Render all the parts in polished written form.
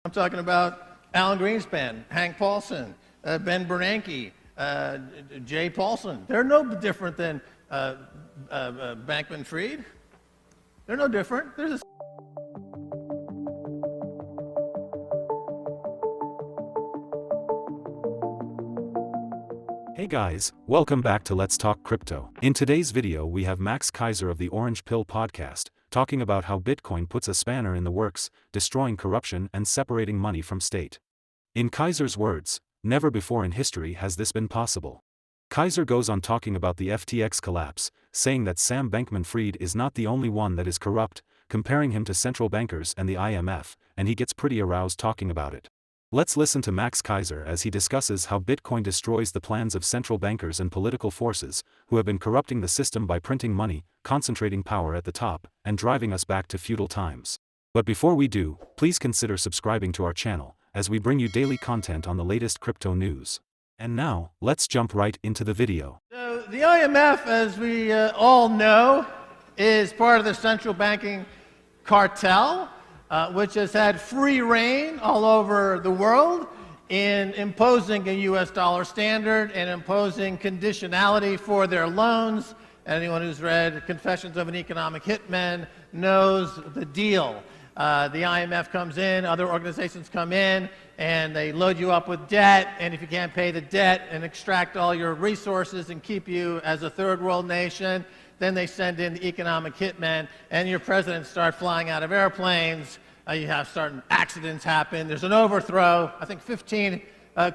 I'm talking about Alan Greenspan, Hank Paulson, Ben Bernanke, Jay Paulson. They're no different than Bankman-Fried. They're no different. They're just Hey guys, welcome back to Let's Talk Crypto. In today's video we have Max Keiser of the Orange Pill podcast, talking about how Bitcoin puts a spanner in the works, destroying corruption and separating money from state. In Keiser's words, never before in history has this been possible. Keiser goes on talking about the FTX collapse, saying that Sam Bankman-Fried is not the only one that is corrupt, comparing him to central bankers and the IMF, and he gets pretty aroused talking about it. Let's listen to Max Keiser as he discusses how Bitcoin destroys the plans of central bankers and political forces, who have been corrupting the system by printing money, concentrating power at the top, and driving us back to feudal times. But before we do, please consider subscribing to our channel, as we bring you daily content on the latest crypto news. And now, let's jump right into the video. So the IMF, as we all know, is part of the central banking cartel, which has had free reign all over the world in imposing a US dollar standard and imposing conditionality for their loans. Anyone who's read Confessions of an Economic Hitman knows the deal. The IMF comes in, other organizations come in, and they load you up with debt, and if you can't pay the debt and extract all your resources and keep you as a third world nation, then they send in the economic hitmen, and your presidents start flying out of airplanes. You have certain accidents happen. There's an overthrow. I think 15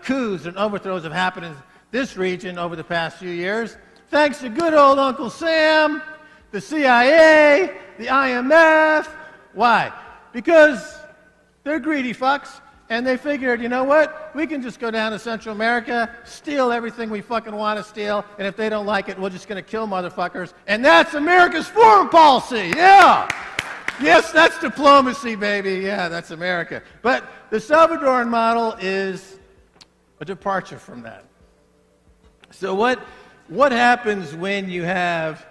coups and overthrows have happened in this region over the past few years. Thanks to good old Uncle Sam, the CIA, the IMF. Why? Because they're greedy fucks, and they figured, you know what? We can just go down to Central America, steal everything we fucking want to steal, and if they don't like it, we're just going to kill motherfuckers. And that's America's foreign policy. Yeah. Yes, that's diplomacy, baby. Yeah, that's America. But the Salvadoran model is a departure from that. So what happens when you have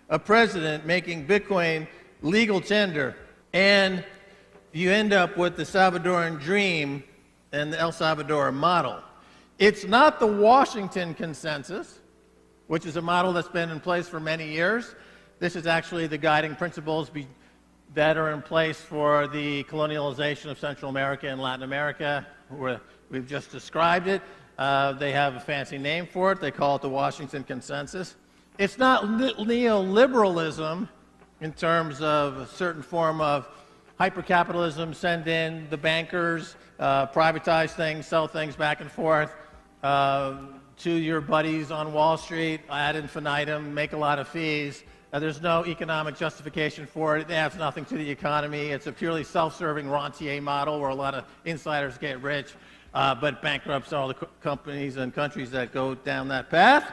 a president making Bitcoin legal tender and you end up with the Salvadoran dream and the El Salvador model? It's not the Washington consensus, which is a model that's been in place for many years. This is actually the guiding principles that are in place for the colonialization of Central America and Latin America, where we've just described it. They have a fancy name for it. They call it the Washington Consensus. It's not neoliberalism in terms of a certain form of hypercapitalism, send in the bankers, privatize things, sell things back and forth to your buddies on Wall Street, ad infinitum, make a lot of fees. There's no economic justification for it. It adds nothing to the economy. It's a purely self-serving rentier model where a lot of insiders get rich, but bankrupts all the companies and countries that go down that path.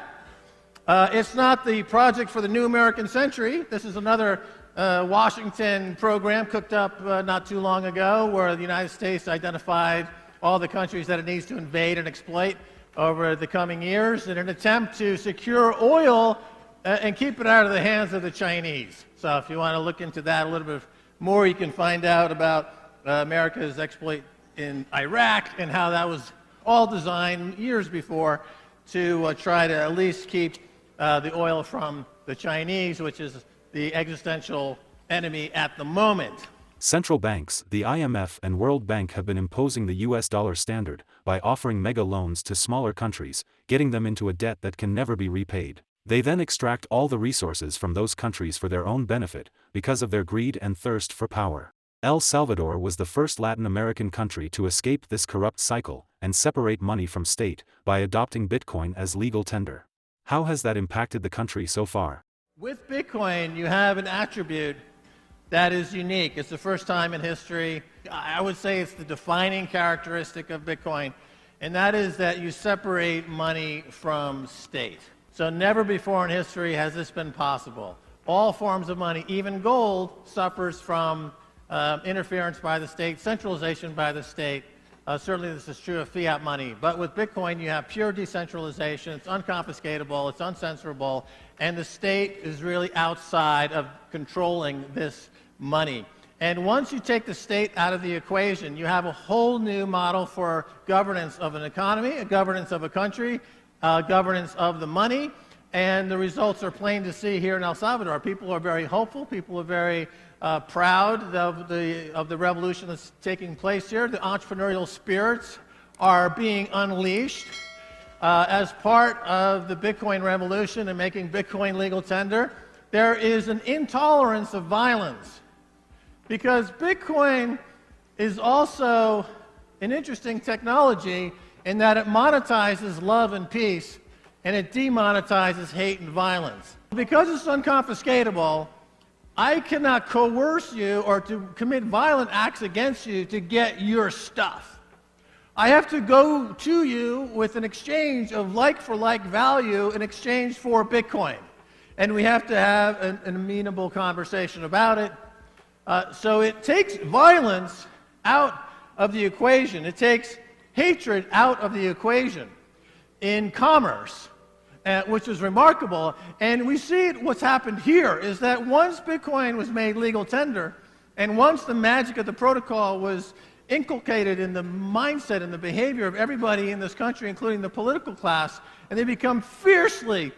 It's not the project for the new American century. This is another Washington program cooked up not too long ago where the United States identified all the countries that it needs to invade and exploit over the coming years in an attempt to secure oil and keep it out of the hands of the Chinese. So if you want to look into that a little bit more, you can find out about America's exploit in Iraq and how that was all designed years before to try to at least keep the oil from the Chinese, which is the existential enemy at the moment. Central banks, the IMF and World Bank have been imposing the US dollar standard by offering mega loans to smaller countries, getting them into a debt that can never be repaid. They then extract all the resources from those countries for their own benefit, because of their greed and thirst for power. El Salvador was the first Latin American country to escape this corrupt cycle and separate money from state by adopting Bitcoin as legal tender. How has that impacted the country so far? With Bitcoin, you have an attribute that is unique. It's the first time in history. I would say it's the defining characteristic of Bitcoin, and that is that you separate money from state. So never before in history has this been possible. All forms of money, even gold, suffers from interference by the state, centralization by the state. Certainly this is true of fiat money. But with Bitcoin, you have pure decentralization. It's unconfiscatable. It's uncensorable. And the state is really outside of controlling this money. And once you take the state out of the equation, you have a whole new model for governance of an economy, a governance of a country, governance of the money, and the results are plain to see here in El Salvador. People are very hopeful. People are very proud of the revolution that's taking place here. The entrepreneurial spirits are being unleashed as part of the Bitcoin revolution and making Bitcoin legal tender. There is an intolerance of violence because Bitcoin is also an interesting technology in that it monetizes love and peace and it demonetizes hate and violence. Because it's unconfiscatable, I cannot coerce you or to commit violent acts against you to get your stuff. I have to go to you with an exchange of like-for-like value in exchange for Bitcoin. And we have to have an amenable conversation about it. So it takes violence out of the equation. It takes hatred out of the equation in commerce, which is remarkable. And we see what's happened here is that once Bitcoin was made legal tender, and once the magic of the protocol was inculcated in the mindset and the behavior of everybody in this country, including the political class, and they become fiercely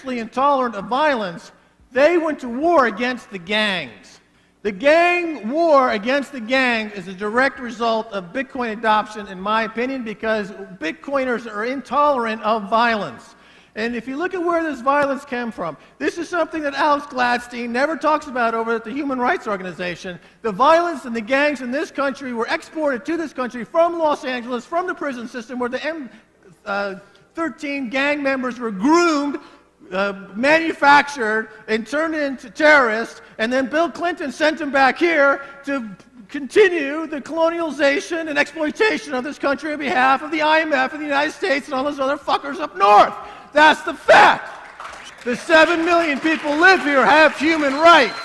intolerant of violence, they went to war against the gangs. The gang war against the gang is a direct result of Bitcoin adoption, in my opinion, because Bitcoiners are intolerant of violence. And if you look at where this violence came from, this is something that Alex Gladstein never talks about over at the Human Rights Organization. The violence and the gangs in this country were exported to this country from Los Angeles, from the prison system, where the M13 gang members were groomed, manufactured, and turned into terrorists, and then Bill Clinton sent them back here to continue the colonialization and exploitation of this country on behalf of the IMF and the United States and all those other fuckers up north. That's the fact. The 7 million people live here have human rights.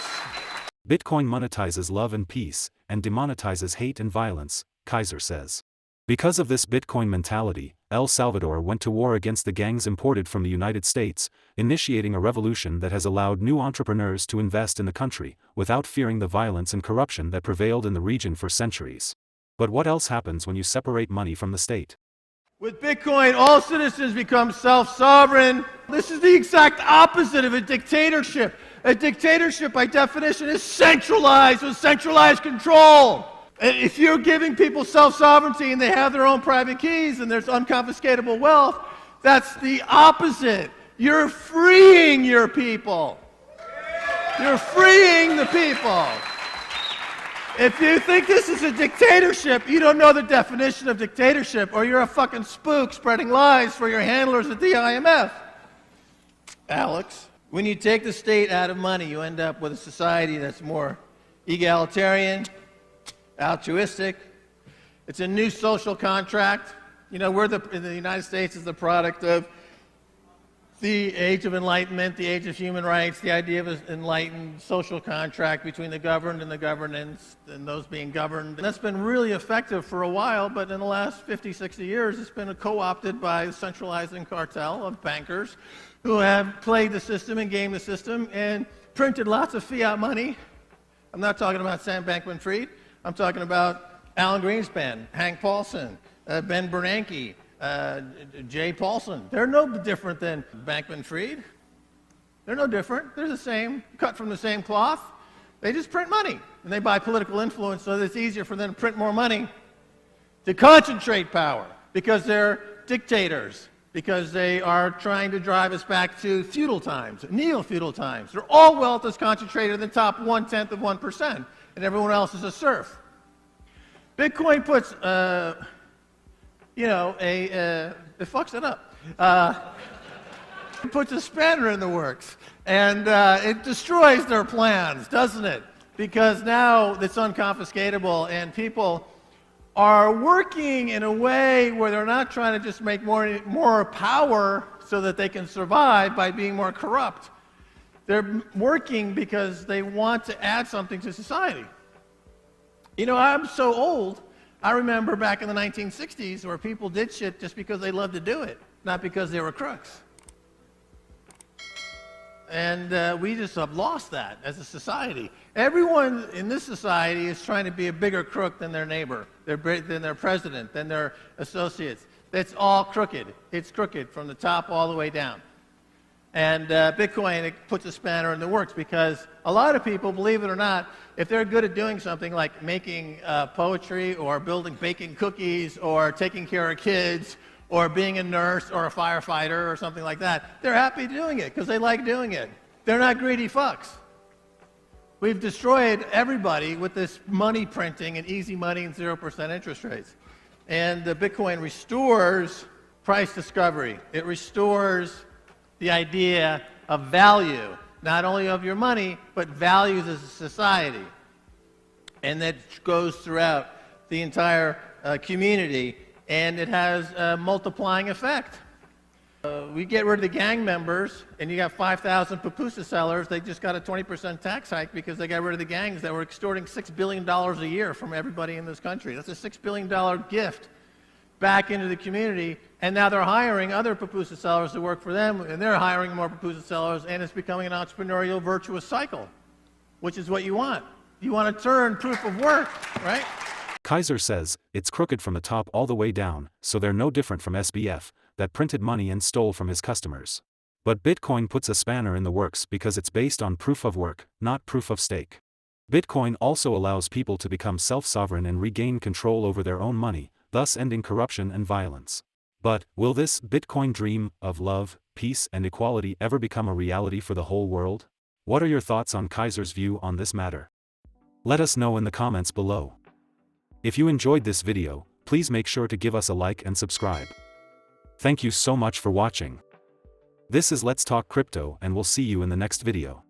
Bitcoin monetizes love and peace, and demonetizes hate and violence, Keiser says. Because of this Bitcoin mentality, El Salvador went to war against the gangs imported from the United States, initiating a revolution that has allowed new entrepreneurs to invest in the country, without fearing the violence and corruption that prevailed in the region for centuries. But what else happens when you separate money from the state? With Bitcoin, all citizens become self-sovereign. This is the exact opposite of a dictatorship. A dictatorship, by definition, is centralized with centralized control. If you're giving people self-sovereignty and they have their own private keys and there's unconfiscatable wealth, that's the opposite. You're freeing your people. You're freeing the people. If you think this is a dictatorship, you don't know the definition of dictatorship, or you're a fucking spook spreading lies for your handlers at the IMF. Alex, when you take the state out of money, you end up with a society that's more egalitarian, altruistic. It's a new social contract. You know, in the United States is the product of the age of enlightenment, the age of human rights, the idea of an enlightened social contract between the governed and the governance and those being governed. And that's been really effective for a while, but in the last 50, 60 years, it's been co-opted by the centralizing cartel of bankers who have played the system and gamed the system and printed lots of fiat money. I'm not talking about Sam Bankman-Fried. I'm talking about Alan Greenspan, Hank Paulson, Ben Bernanke, Jay Paulson. They're no different than Bankman-Fried. They're no different. They're the same, cut from the same cloth. They just print money, and they buy political influence so that it's easier for them to print more money to concentrate power, because they're dictators, because they are trying to drive us back to feudal times, neo-feudal times. All wealth is concentrated in the top 1/10 of 1%, and everyone else is a serf. Bitcoin puts, it fucks it up. It puts a spanner in the works, and it destroys their plans, doesn't it? Because now it's unconfiscatable, and people are working in a way where they're not trying to just make more power so that they can survive by being more corrupt. They're working because they want to add something to society. You know, I'm so old, I remember back in the 1960s where people did shit just because they loved to do it, not because they were crooks. And we just have lost that as a society. Everyone in this society is trying to be a bigger crook than their neighbor, than their president, than their associates. It's all crooked. It's crooked from the top all the way down. And Bitcoin, it puts a spanner in the works because a lot of people, believe it or not, if they're good at doing something like making poetry or baking cookies or taking care of kids or being a nurse or a firefighter or something like that, they're happy doing it because they like doing it. They're not greedy fucks. We've destroyed everybody with this money printing and easy money and 0% interest rates. And Bitcoin restores price discovery. It restores the idea of value, not only of your money, but values as a society. And that goes throughout the entire community, and it has a multiplying effect. We get rid of the gang members, and you got 5,000 pupusa sellers. They just got a 20% tax hike because they got rid of the gangs that were extorting $6 billion a year from everybody in this country. That's a $6 billion gift back into the community, and now they're hiring other pupusa sellers to work for them, and they're hiring more pupusa sellers, and it's becoming an entrepreneurial virtuous cycle, which is what you want. You want to turn proof of work, right? Keiser says, it's crooked from the top all the way down, so they're no different from SBF, that printed money and stole from his customers. But Bitcoin puts a spanner in the works because it's based on proof of work, not proof of stake. Bitcoin also allows people to become self-sovereign and regain control over their own money, thus ending corruption and violence. But, will this Bitcoin dream of love, peace, and equality ever become a reality for the whole world? What are your thoughts on Keiser's view on this matter? Let us know in the comments below. If you enjoyed this video, please make sure to give us a like and subscribe. Thank you so much for watching. This is Let's Talk Crypto, and we'll see you in the next video.